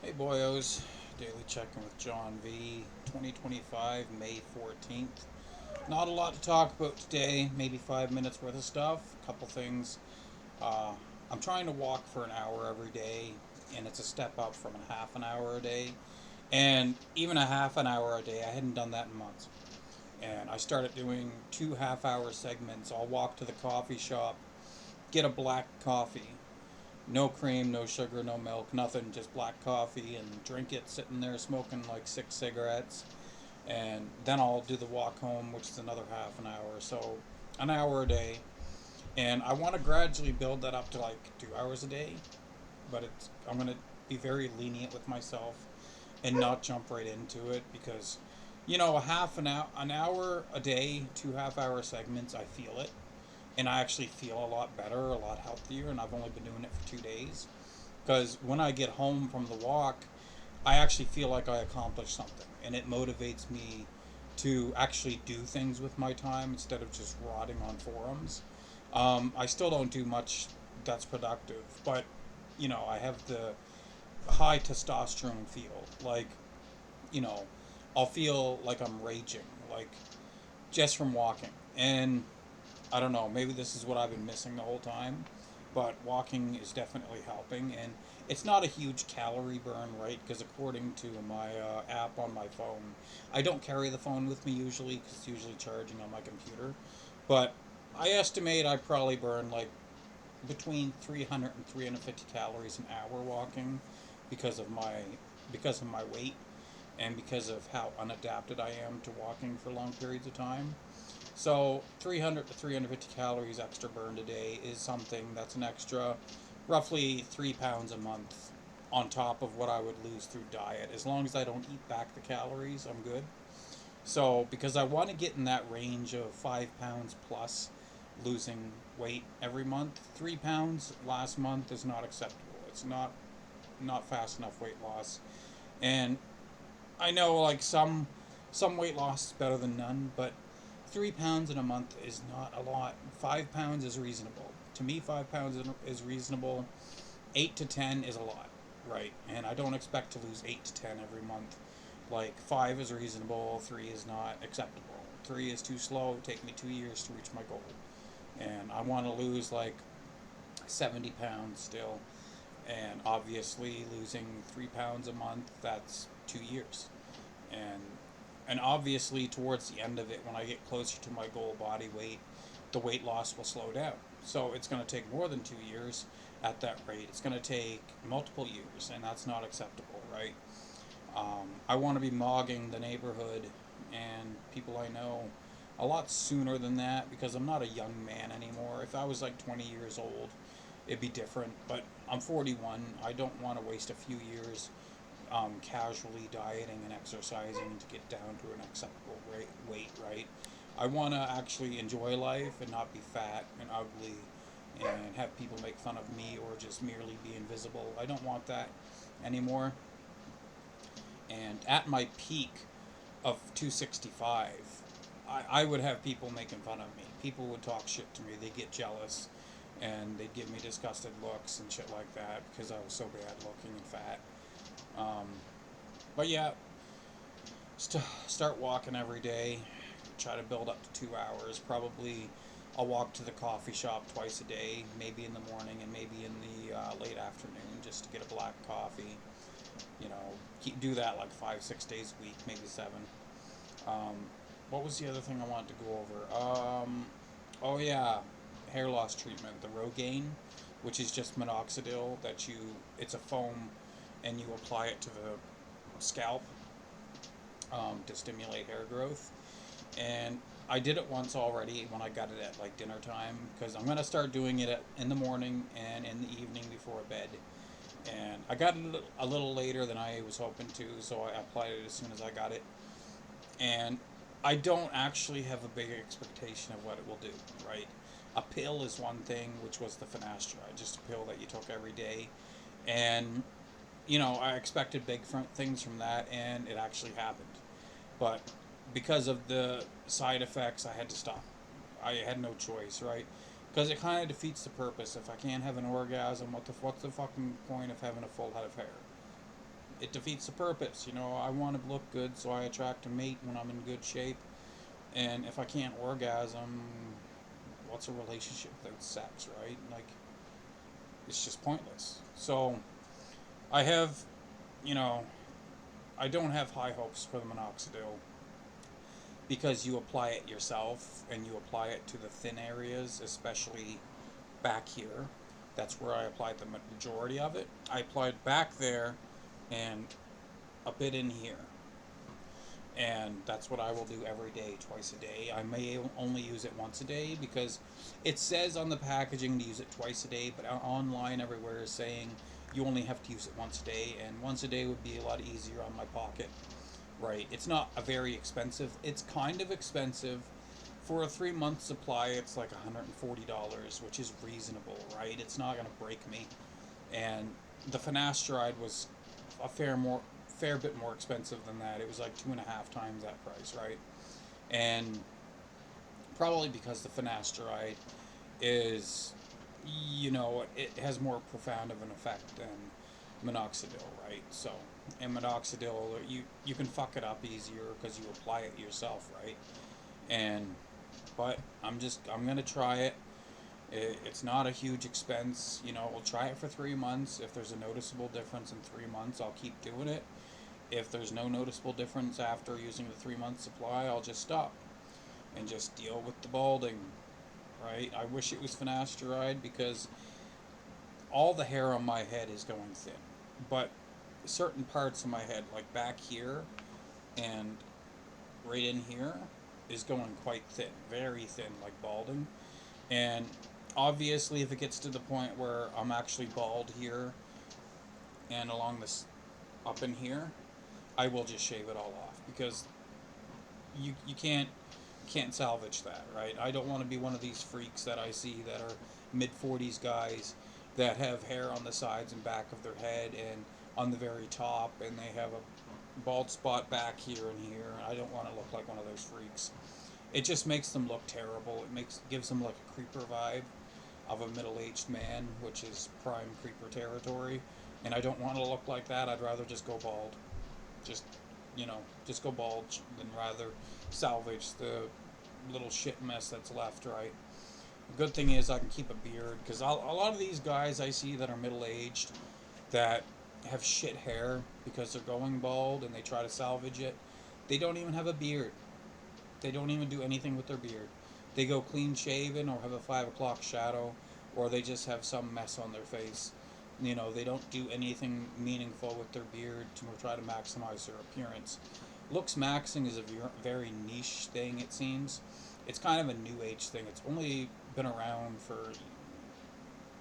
Hey boyos, daily check-in with John V, 2025, May 14th. Not a lot to talk about today, maybe 5 minutes worth of stuff, a couple things. Uh, I'm trying to walk for an hour every day, and it's a step up from a half an hour a day. And even a half an hour a day, I hadn't done that in months. And I started doing 2 half-hour segments. I'll walk to the coffee shop, get a black coffee, no cream, no sugar, no milk, nothing, just black coffee and drink it sitting there smoking like 6 cigarettes. And then I'll do the walk home, which is another half an hour. So an hour a day. And I want to gradually build that up to like 2 hours a day. But I'm going to be very lenient with myself and not jump right into it because, a an hour a day, 2 half-hour segments, I feel it. And I actually feel a lot better, a lot healthier, and I've only been doing it for 2 days. Because when I get home from the walk, I actually feel like I accomplished something, and it motivates me to actually do things with my time instead of just rotting on forums. I still don't do much that's productive, but I have the high testosterone feel. Like, you know, I'll feel like I'm raging, like just from walking. And I don't know, maybe this is what I've been missing the whole time, but walking is definitely helping. And it's not a huge calorie burn, right? Because according to my app on my phone, I don't carry the phone with me usually because it's usually charging on my computer. But I estimate I probably burn like between 300 and 350 calories an hour walking because of my because of my weight and because of how unadapted I am to walking for long periods of time. So 300 to 350 calories extra burned a day is something that's an extra roughly 3 pounds a month on top of what I would lose through diet. As long as I don't eat back the calories, I'm good. So because I want to get in that range of 5 pounds plus losing weight every month, 3 pounds last month is not acceptable. It's not fast enough weight loss. And I know like some weight loss is better than none, but 3 pounds in a month is not a lot. 5 pounds is reasonable. To me, 5 pounds is reasonable. 8 to 10 is a lot, right? And I don't expect to lose 8 to 10 every month. Like 5 is reasonable. 3 is not acceptable. 3 is too slow. It'll take me 2 years to reach my goal, and I want to lose like 70 pounds still. And obviously, losing 3 pounds a month, that's 2 years. And obviously towards the end of it, when I get closer to my goal body weight, the weight loss will slow down. So it's going to take more than 2 years at that rate. It's going to take multiple years, and that's not acceptable, right? I want to be mogging the neighborhood and people I know a lot sooner than that because I'm not a young man anymore. If I was like 20 years old, it'd be different. But I'm 41. I don't want to waste a few years casually dieting and exercising to get down to an acceptable weight, right? I want to actually enjoy life and not be fat and ugly and have people make fun of me or just merely be invisible. I don't want that anymore. And at my peak of 265, I would have people making fun of me. People would talk shit to me. They'd get jealous and they'd give me disgusted looks and shit like that because I was so bad looking and fat. Um, but yeah, start walking every day. Try to build up to 2 hours. Probably I'll walk to the coffee shop twice a day, maybe in the morning and maybe in the late afternoon, just to get a black coffee. Do that like 5, 6 days a week, maybe 7. Um, what was the other thing I wanted to go over? Oh yeah, hair loss treatment, the Rogaine, which is just minoxidil it's a foam, and you apply it to the scalp to stimulate hair growth. And I did it once already when I got it at like dinner time because I'm gonna start doing it in the morning and in the evening before bed. And I got it a little later than I was hoping to, so I applied it as soon as I got it. And I don't actually have a big expectation of what it will do, right? A pill is one thing, which was the finasteride, just a pill that you took every day. And, I expected big things from that, and it actually happened. But because of the side effects, I had to stop. I had no choice, right? Because it kind of defeats the purpose. If I can't have an orgasm, what's the fucking point of having a full head of hair? it defeats the purpose. You know, I want to look good, so I attract a mate when I'm in good shape. And if I can't orgasm, what's a relationship without sex, right? Like, it's just pointless. So I have, you know, I don't have high hopes for the minoxidil because you apply it yourself and you apply it to the thin areas, especially back here. That's where I applied the majority of it. I applied back there and a bit in here. And that's what I will do every day, twice a day. I may only use it once a day because it says on the packaging to use it twice a day, but online everywhere is saying you only have to use it once a day, and once a day would be a lot easier on my pocket. Right? It's not a very expensive. It's kind of expensive. For a 3 month supply, it's like $140, which is reasonable, right? It's not gonna break me. And the finasteride was a fair bit more expensive than that. It was like 2.5 times that price, right? And probably because the finasteride is, you know, it has more profound of an effect than minoxidil, right? So, and minoxidil, you can fuck it up easier because you apply it yourself, right? And but I'm gonna try it. It's not a huge expense. You know, we'll try it for 3 months. If there's a noticeable difference in 3 months, I'll keep doing it. If there's no noticeable difference after using the 3 month supply, I'll just stop and just deal with the balding, right? I wish it was finasteride because all the hair on my head is going thin, but certain parts of my head, like back here and right in here, is going quite thin, very thin, like balding. And obviously, if it gets to the point where I'm actually bald here and along this up in here, I will just shave it all off because you can't salvage that, right? I don't want to be one of these freaks that I see that are mid 40s guys that have hair on the sides and back of their head and on the very top, and they have a bald spot back here and here. And I don't want to look like one of those freaks. It just makes them look terrible. Gives them like a creeper vibe of a middle-aged man, which is prime creeper territory. And I don't want to look like that. I'd rather just go bald. Just, you know, just go bald than rather salvage the little shit mess that's left, right? The good thing is I can keep a beard because a lot of these guys I see that are middle-aged that have shit hair because they're going bald and they try to salvage it. They don't even have a beard. They don't even do anything with their beard. They go clean shaven or have a 5 o'clock shadow, or they just have some mess on their face. You know, they don't do anything meaningful with their beard to try to maximize their appearance. Looks maxing is a very niche thing, it seems. It's kind of a new age thing. It's only been around for,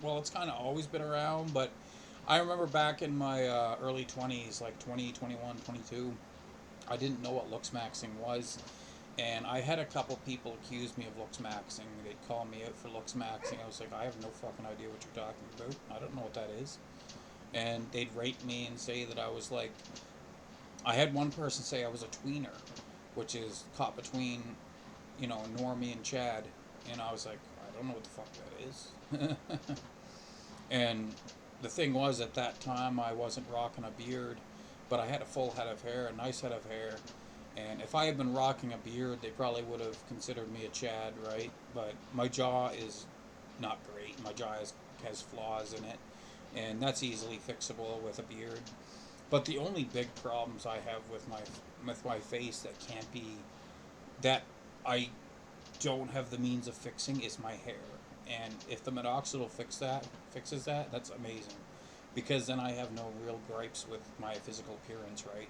well, it's kind of always been around, but I remember back in my early 20s, like 20, 21, 22, I didn't know what looks maxing was. And I had a couple people accuse me of looks maxing. They'd call me out for looks maxing. I was like, I have no fucking idea what you're talking about. I don't know what that is. And they'd rate me and say that I was like, I had one person say I was a tweener, which is caught between, you know, Normie and Chad. And I was like, I don't know what the fuck that is. And the thing was, at that time, I wasn't rocking a beard, but I had a full head of hair, a nice head of hair. And if I had been rocking a beard, they probably would have considered me a Chad, right? But my jaw is not great. My jaw has flaws in it, and that's easily fixable with a beard. But the only big problems I have with my face that can't be that I don't have the means of fixing is my hair. And if the minoxidil fixes that, that's amazing, because then I have no real gripes with my physical appearance, right?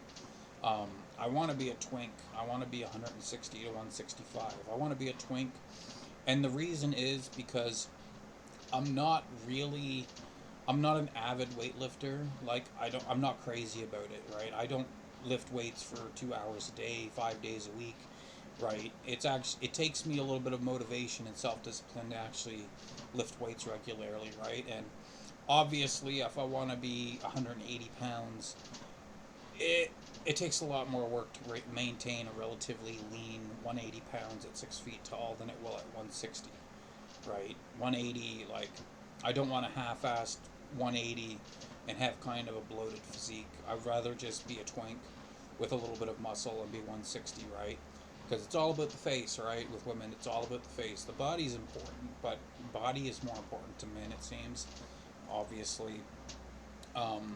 I want to be a twink. I want to be 160 to 165. I want to be a twink, and the reason is because I'm not really, I'm not an avid weightlifter. Like I'm not crazy about it, right? I don't lift weights for 2 hours a day, 5 days a week, right? It takes me a little bit of motivation and self discipline to actually lift weights regularly, right? And obviously, if I want to be 180 pounds, it it takes a lot more work to maintain a relatively lean 180 pounds at 6 feet tall than it will at 160, right? 180, like, I don't want a half-assed 180 and have kind of a bloated physique. I'd rather just be a twink with a little bit of muscle and be 160, right? Because it's all about the face, right? With women, it's all about the face. The body's important, but body is more important to men, it seems, obviously. Um,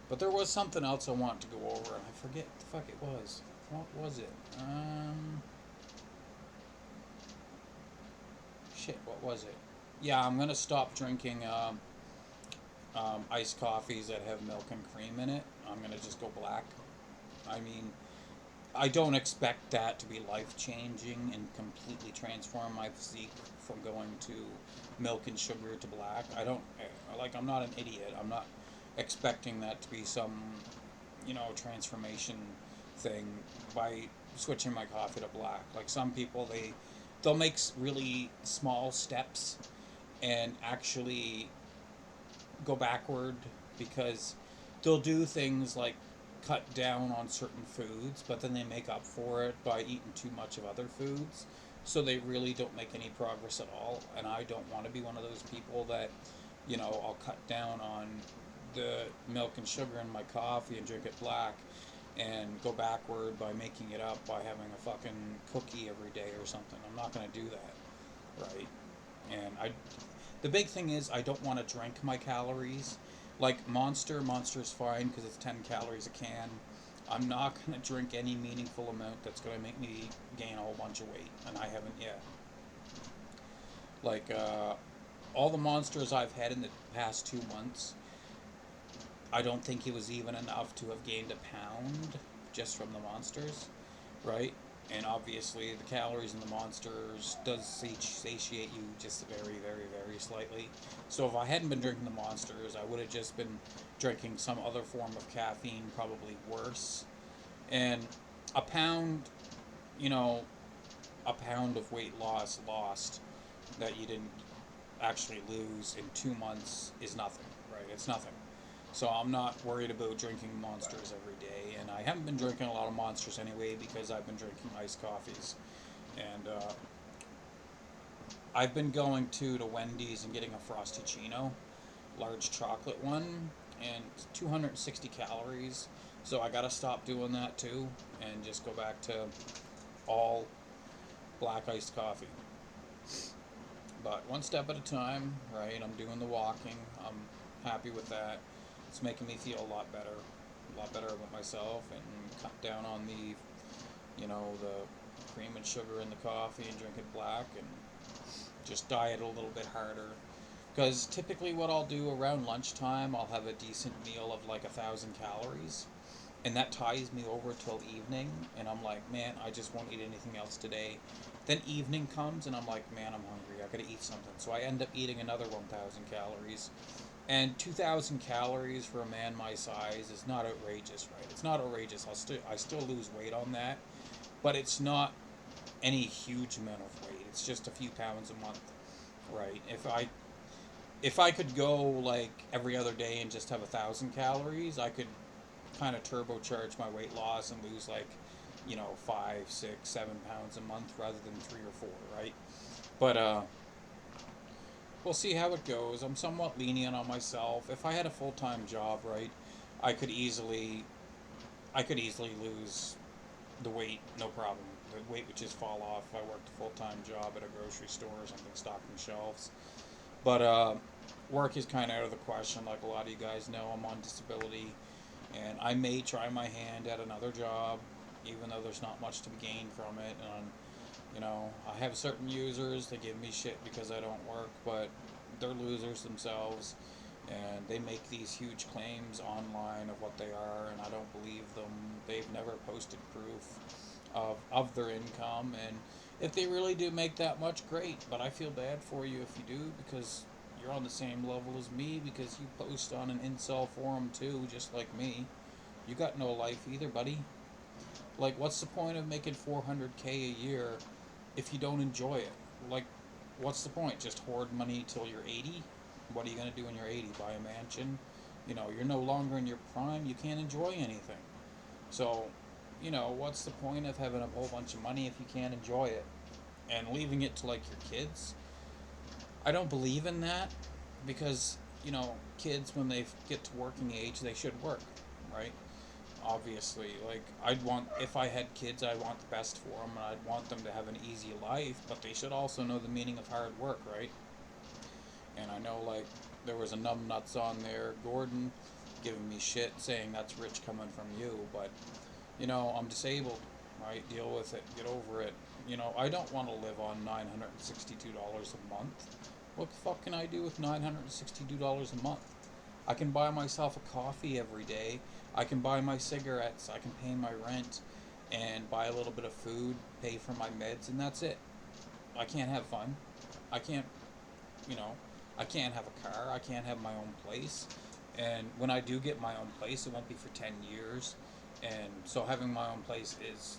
but there was something else I wanted to go over, and I forget what the fuck it was. What was it? Shit, what was it? Yeah, I'm gonna stop drinking iced coffees that have milk and cream in it. I'm gonna just go black. I mean, I don't expect that to be life changing and completely transform my physique from going to milk and sugar to black. I don't like. I'm not an idiot. I'm not expecting that to be some, transformation thing by switching my coffee to black. Like some people, they'll make really small steps and actually go backward because they'll do things like cut down on certain foods, but then they make up for it by eating too much of other foods. So they really don't make any progress at all. And I don't want to be one of those people that, I'll cut down on the milk and sugar in my coffee and drink it black and go backward by making it up by having a fucking cookie every day or something. I'm not going to do that, right? And the big thing is I don't want to drink my calories. Like Monster's fine because it's 10 calories a can. I'm not going to drink any meaningful amount that's going to make me gain a whole bunch of weight, and I haven't yet. Like, all the Monsters I've had in the past 2 months, I don't think it was even enough to have gained a pound just from the Monsters, right? And obviously, the calories in the Monsters does satiate you just very, very, very slightly. So if I hadn't been drinking the Monsters, I would have just been drinking some other form of caffeine, probably worse. And a pound, you know, a pound of weight lost that you didn't actually lose in 2 months is nothing, right? It's nothing. So I'm not worried about drinking Monsters every day, and I haven't been drinking a lot of Monsters anyway because I've been drinking iced coffees, and I've been going to Wendy's and getting a Frosty-Chino, large chocolate one, and 260 calories. So I gotta stop doing that too, and just go back to all black iced coffee. But one step at a time, right? I'm doing the walking. I'm happy with that. It's making me feel a lot better about myself, and cut down on the cream and sugar in the coffee and drink it black, and just diet a little bit harder. Because typically, what I'll do around lunchtime, I'll have a decent meal of like 1,000 calories, and that ties me over till evening, and I'm like, man, I just won't eat anything else today. Then evening comes, and I'm like, man, I'm hungry. I gotta eat something. So I end up eating another 1,000 calories. And 2,000 calories for a man my size is not outrageous, right? It's not outrageous. I still lose weight on that, but it's not any huge amount of weight. It's just a few pounds a month, right? If I could go like every other day and just have 1,000 calories, I could kind of turbocharge my weight loss and lose like 5, 6, 7 pounds a month rather than 3 or 4, right? But we'll see how it goes. I'm somewhat lenient on myself. If I had a full-time job, right, I could easily lose the weight, no problem. The weight would just fall off if I worked a full-time job at a grocery store or something, stocking shelves. But work is kind of out of the question. Like a lot of you guys know, I'm on disability, and I may try my hand at another job, even though there's not much to be gained from it. And I have certain users that give me shit because I don't work, but they're losers themselves, and they make these huge claims online of what they are, and I don't believe them. They've never posted proof of their income, and if they really do make that much, great, but I feel bad for you if you do, because you're on the same level as me, because you post on an incel forum too, just like me. You got no life either, buddy. Like, what's the point of making 400K a year if you don't enjoy it? Like, what's the point? Just hoard money till you're 80? What are you going to do when you're 80? Buy a mansion? You're no longer in your prime. You can't enjoy anything. So, what's the point of having a whole bunch of money if you can't enjoy it? And leaving it to, like, your kids? I don't believe in that, because kids, when they get to working age, they should work, right? Obviously, like, if I had kids, I'd want the best for them, and I'd want them to have an easy life, but they should also know the meaning of hard work, right? And I know, like, there was a numbnuts on there, Gordon, giving me shit saying that's rich coming from you, but, I'm disabled, right? Deal with it, get over it. I don't want to live on $962 a month. What the fuck can I do with $962 a month? I can buy myself a coffee every day. I can buy my cigarettes. I can pay my rent and buy a little bit of food, pay for my meds, and that's it. I can't have fun. I can't, you know, I can't have a car. I can't have my own place. And when I do get my own place, it won't be for 10 years. And so having my own place is,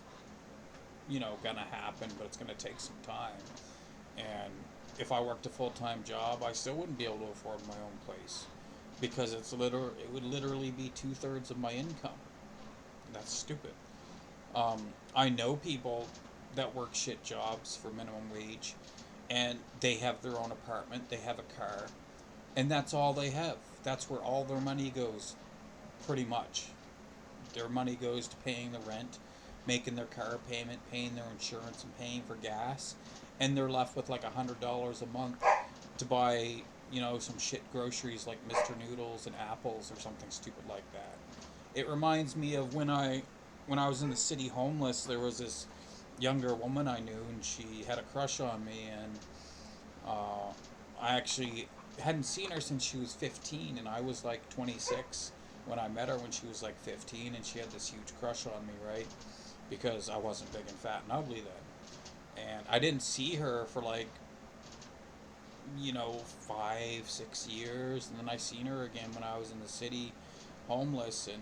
gonna happen, but it's gonna take some time. And if I worked a full-time job, I still wouldn't be able to afford my own place because it would literally be 2/3 of my income. That's stupid. I know people that work shit jobs for minimum wage, and they have their own apartment, they have a car, and that's all they have. That's where all their money goes, pretty much. Their money goes to paying the rent, making their car payment, paying their insurance, and paying for gas, and they're left with like $100 a month to buy, some shit groceries like Mr. Noodles and apples or something stupid like that. It reminds me of when I was in the city homeless. There was this younger woman I knew, and she had a crush on me, and uh, I actually hadn't seen her since she was 15, and I was like 26 when I met her when she was like 15, and she had this huge crush on me, right? Because I wasn't big and fat and ugly then. And I didn't see her for like, 5, 6 years, and then I seen her again when I was in the city homeless, and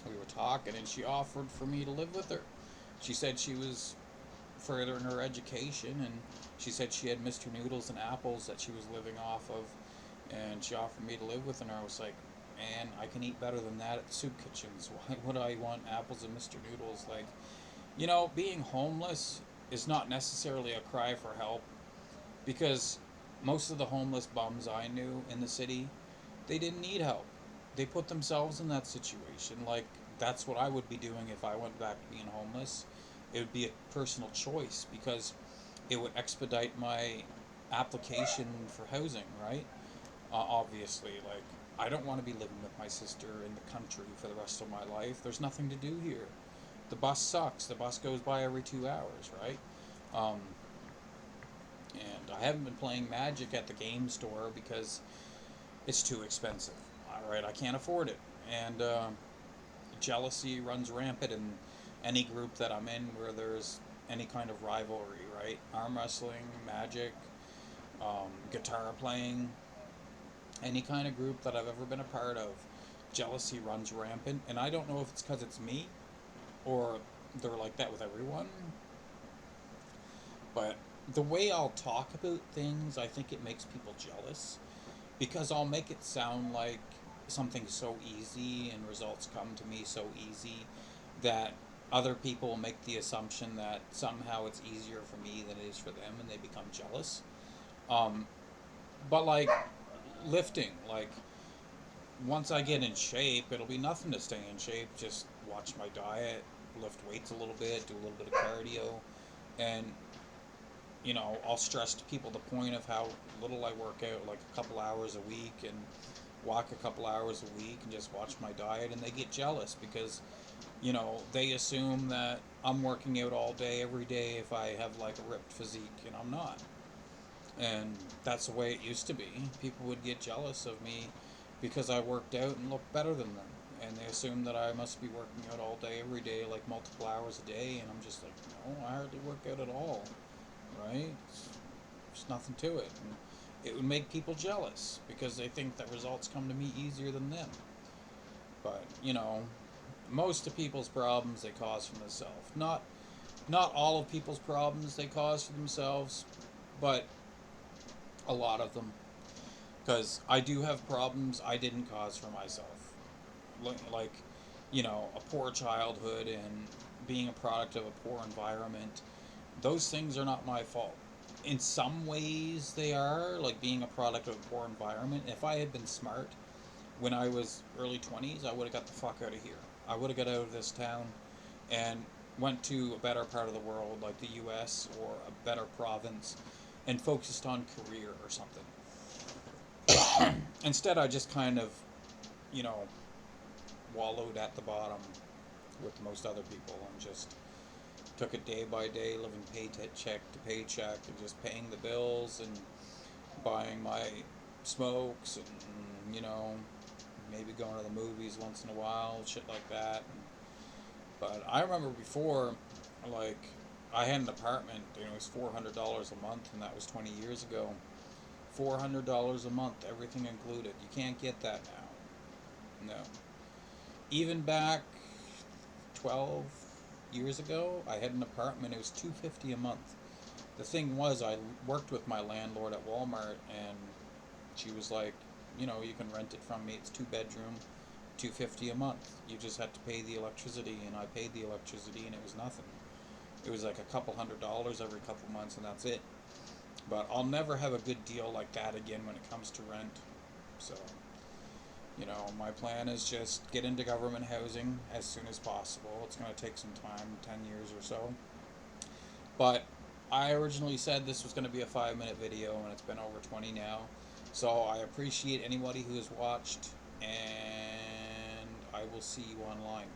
we were talking, and she offered for me to live with her. She said she was furthering her education, and she said she had Mr. Noodles and apples that she was living off of, and she offered me to live with her, and I was like, man, I can eat better than that at the soup kitchens. Why would I want apples and Mr. Noodles? Like, being homeless is not necessarily a cry for help, because most of the homeless bums I knew in the city, they didn't need help. They put themselves in that situation. Like, that's what I would be doing if I went back to being homeless. It would be a personal choice because it would expedite my application for housing, right? Obviously, like, I don't want to be living with my sister in the country for the rest of my life. There's nothing to do here. The bus sucks. The bus goes by every 2 hours, right? Um, and I haven't been playing Magic at the game store because it's too expensive. All right, I can't afford it, and jealousy runs rampant in any group that I'm in where there's any kind of rivalry. Right, arm wrestling, Magic, guitar playing, any kind of group that I've ever been a part of. Jealousy runs rampant, and I don't know if it's because it's me or they're like that with everyone, but the way I'll talk about things, I think it makes people jealous because I'll make it sound like something's so easy and results come to me so easy that other people make the assumption that somehow it's easier for me than it is for them, and they become jealous. Um, but like lifting, like once I get in shape, it'll be nothing to stay in shape. Just watch my diet, lift weights a little bit, do a little bit of cardio, and I'll stress to people the point of how little I work out, like a couple hours a week, and walk a couple hours a week, and just watch my diet, and they get jealous because, they assume that I'm working out all day, every day, if I have like a ripped physique, and I'm not. And that's the way it used to be. People would get jealous of me because I worked out and looked better than them. And they assume that I must be working out all day, every day, like multiple hours a day. And I'm just like, no, I hardly work out at all. Right? There's nothing to it. And it would make people jealous because they think that results come to me easier than them. But, most of people's problems they cause for themselves. Not all of people's problems they cause for themselves, but a lot of them. Because I do have problems I didn't cause for myself. Like, a poor childhood and being a product of a poor environment. Those things are not my fault. in some ways they are, like being a product of a poor environment. If I had been smart when I was early 20s, I would have got the fuck out of here. I would have got out of this town and went to a better part of the world, like the US or a better province, and focused on career or something. Instead, I just kind of, you know, wallowed at the bottom with most other people and just took it day by day, living paycheck to paycheck and just paying the bills and buying my smokes and, maybe going to the movies once in a while, shit like that. But I remember before, like, I had an apartment, it was $400 a month, and that was 20 years ago. $400 a month, everything included. You can't get that now. No. Even back 12 years ago, I had an apartment, it was $250 a month. The thing was, I worked with my landlord at Walmart, and she was like, you can rent it from me. It's 2 bedroom, $250 a month. You just had to pay the electricity, and I paid the electricity, and it was nothing. It was like a couple $100 every couple months, and that's it. But I'll never have a good deal like that again when it comes to rent. So, my plan is just get into government housing as soon as possible. It's going to take some time, 10 years or so. But I originally said this was going to be a 5-minute video, and it's been over 20 now. So I appreciate anybody who has watched, and I will see you online.